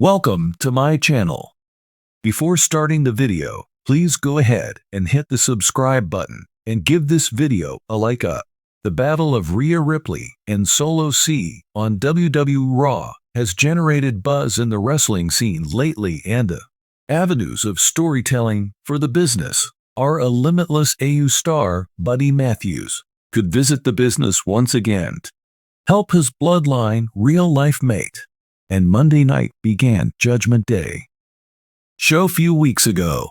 Welcome to my channel. Before starting the video, please go ahead and hit the subscribe button and give this video a like up. The battle of Rhea Ripley and Solo Sikoa on WWE Raw has generated buzz in the wrestling scene lately, and the avenues of storytelling for the business are a limitless. AU star Buddy Matthews could visit the business once again to help his bloodline real-life mate. And Monday night began Judgment Day. Show few weeks ago,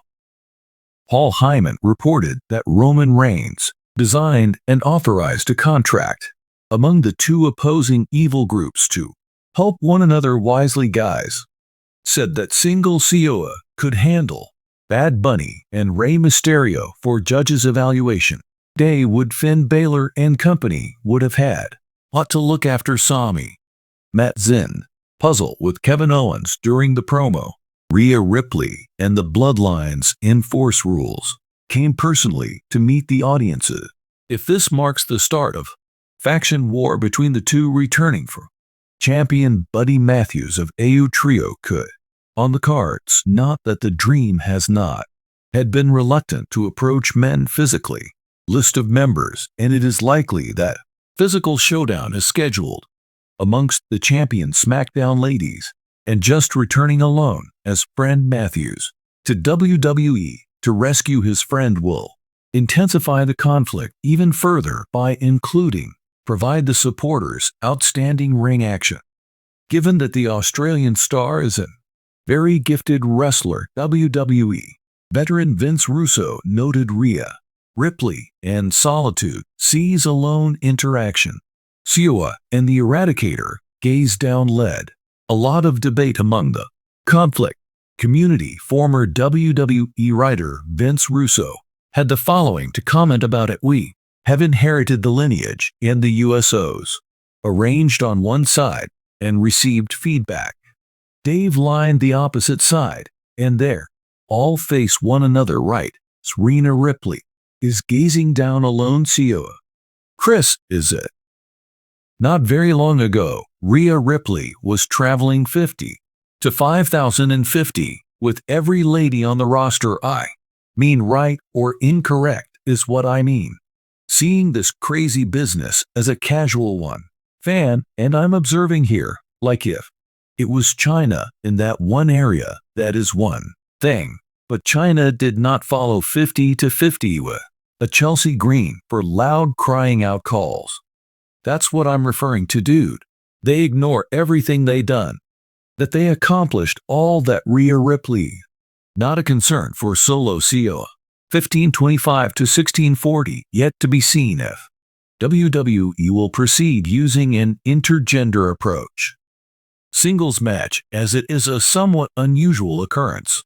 Paul Heyman reported that Roman Reigns designed and authorized a contract among the two opposing evil groups to help one another wisely. Guys said that Solo Sikoa could handle Bad Bunny and Rey Mysterio for judges' evaluation. Day would Finn Balor and company would have had ought to look after Sami Matt Zinn puzzle with Kevin Owens during the promo. Rhea Ripley and the Bloodline's Enforce rules came personally to meet the audiences. If this marks the start of faction war between the two, returning for champion Buddy Matthews of AU Trio could on the cards. Not that the Dream has not had been reluctant to approach men physically. List of members, and it is likely that physical showdown is scheduled amongst the champion SmackDown ladies, and just returning alone as friend Matthews to WWE to rescue his friend will intensify the conflict even further by provide the supporters outstanding ring action. Given that the Australian star is a very gifted wrestler, WWE veteran Vince Russo noted Rhea Ripley and Solitude sees a lone interaction. Sikoa and the Eradicator gaze down led a lot of debate among the conflict community. Former WWE writer Vince Russo had the following to comment about it: "We have inherited the lineage and the USOs arranged on one side and received feedback. Dave lined the opposite side, and there all face one another right. Rhea Ripley is gazing down alone. Sikoa. Chris, is it?" Not very long ago, Rhea Ripley was traveling 50 to 5,050 with every lady on the roster. I mean, right or incorrect is what I mean. Seeing this crazy business as a casual one fan, and I'm observing here, like if it was China in that one area, that is one thing. But China did not follow 50 to 50 with a Chelsea Green for loud crying out calls. That's what I'm referring to, dude. They ignore everything they done, that they accomplished all that. Rhea Ripley, not a concern for Solo Sikoa. 1525 to 1640, yet to be seen if WWE will proceed using an intergender approach. Singles match, as it is a somewhat unusual occurrence,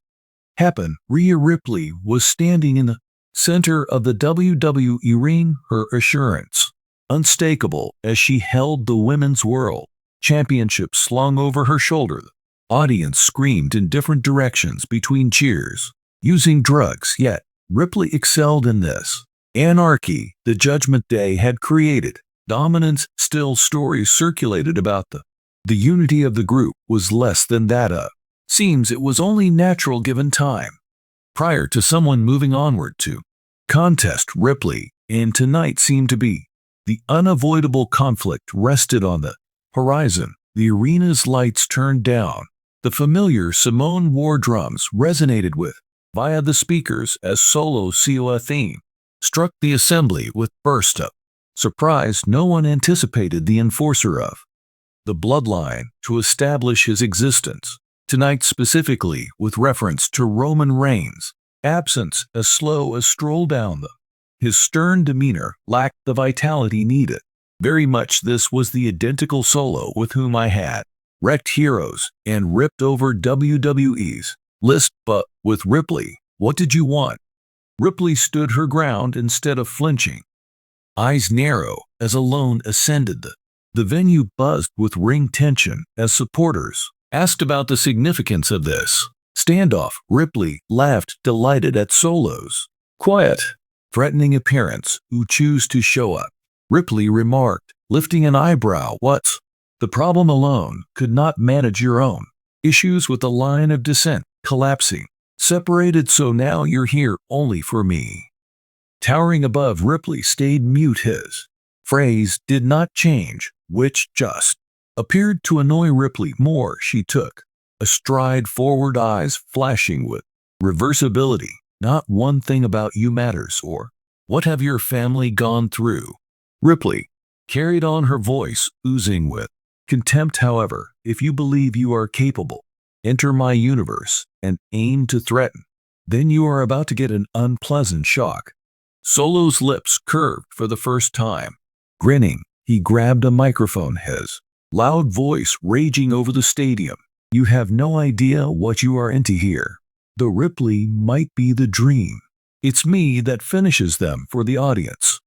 happened. Rhea Ripley was standing in the center of the WWE ring, her assurance unmistakable as she held the Women's World Championship slung over her shoulder. The audience screamed in different directions between cheers, using drugs, yet Ripley excelled in this anarchy the Judgment Day had created. Dominance. Still, stories circulated about the unity of the group was less than that of. Seems it was only natural given time. Prior to someone moving onward to contest Ripley, and tonight seemed to be the unavoidable conflict rested on the horizon. The arena's lights turned down. The familiar Simone war drums resonated with via the speakers as Solo Sikoa theme struck the assembly with burst of surprise. No one anticipated the enforcer of the Bloodline to establish his existence tonight, specifically with reference to Roman Reigns' absence. As slow as stroll down his stern demeanor lacked the vitality needed. Very much this was the identical Solo with whom I had wrecked heroes and ripped over WWE's list. But with Ripley, what did you want? Ripley stood her ground instead of flinching. Eyes narrow as alone ascended the venue buzzed with ring tension as supporters asked about the significance of this standoff. Ripley laughed, delighted at Solo's quiet, threatening appearance. "Who choose to show up?" Ripley remarked, lifting an eyebrow. "What's the problem? Alone could not manage your own Issues with the line of descent collapsing. Separated, so now you're here only for me. Towering above Ripley stayed mute. His phrase did not change, which just appeared to annoy Ripley more. She took a stride forward, eyes flashing with reversibility. Not one thing about you matters, or what have your family gone through? Ripley carried on, her voice oozing with contempt. However, if you believe you are capable, enter my universe and aim to threaten, then you are about to get an unpleasant shock. Solo's lips curved for the first time. Grinning, he grabbed a microphone, his loud voice raging over the stadium. You have no idea what you are into here. The Ripley might be the dream. It's me that finishes them for the audience.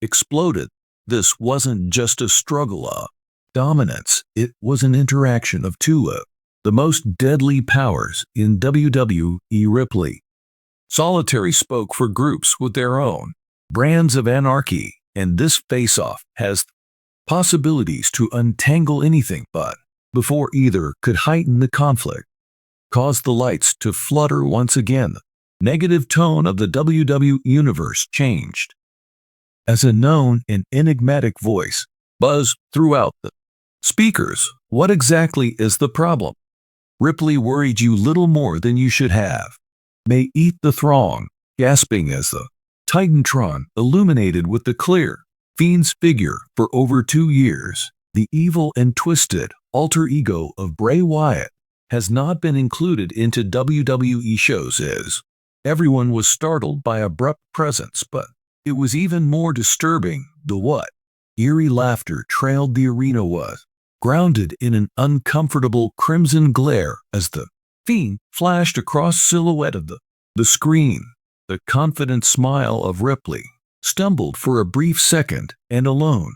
Exploded. This wasn't just a struggle of dominance, it was an interaction of two of the most deadly powers in WWE. Ripley solitary spoke for groups with their own brands of anarchy, and this face-off has possibilities to untangle anything, but before either could heighten the conflict, caused the lights to flutter once again. The negative tone of the WWE universe changed as a known and enigmatic voice buzzed throughout the speakers. What exactly is the problem? Ripley worried you little more than you should have. May eat the throng, gasping as the Titantron illuminated with the clear Fiend's figure for over 2 years. The evil and twisted alter ego of Bray Wyatt has not been included into WWE shows. Everyone was startled by abrupt presence, but it was even more disturbing the what? Eerie laughter trailed the arena, was grounded in an uncomfortable crimson glare as the Fiend flashed across silhouette of the screen. The confident smile of Ripley stumbled for a brief second, and alone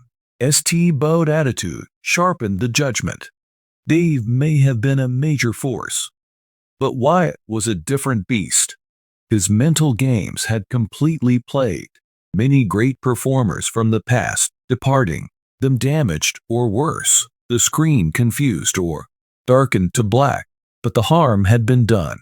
bowed attitude sharpened the judgment. Dave may have been a major force, but Wyatt was a different beast. His mental games had completely plagued many great performers from the past, departing them damaged or worse, the screen confused or darkened to black, but the harm had been done.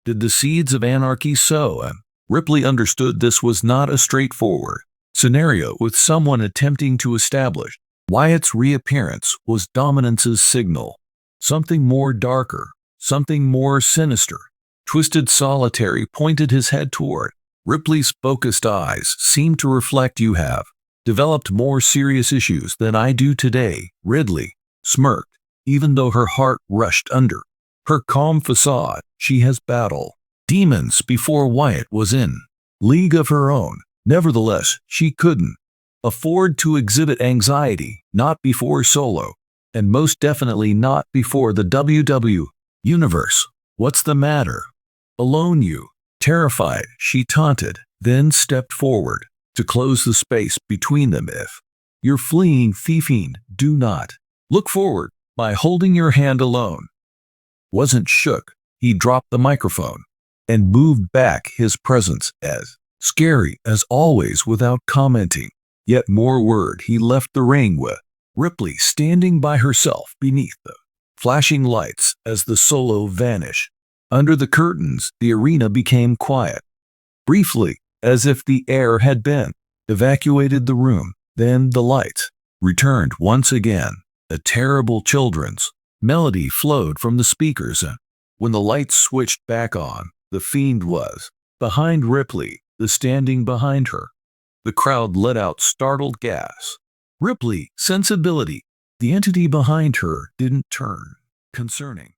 Did the seeds of anarchy sow? Ripley understood this was not a straightforward scenario, with someone attempting to establish Wyatt's reappearance was dominance's signal. Something more darker, something more sinister. Twisted Solitary pointed his head toward Ripley's focused eyes seemed to reflect, you have developed more serious issues than I do today. Ridley smirked, even though her heart rushed under her calm facade. She has battled demons before Wyatt was in league of her own. Nevertheless, she couldn't afford to exhibit anxiety, not before Solo, and most definitely not before the WWE universe. What's the matter? Alone, you? Terrified, she taunted, then stepped forward to close the space between them. If you're fleeing, Fiend, do not look forward by holding your hand alone. Wasn't shook. He dropped the microphone and moved back, his presence as scary as always without commenting. Yet more word. He left the ring with Ripley standing by herself beneath the flashing lights as the Solo vanished. Under the curtains, the arena became quiet. Briefly, as if the air had been evacuated the room, then the lights returned once again. A terrible children's melody flowed from the speakers, and when the lights switched back on, the Fiend was behind Ripley, the standing behind her. The crowd let out startled gasps. Ripley, sensibility, the entity behind her, didn't turn. Concerning.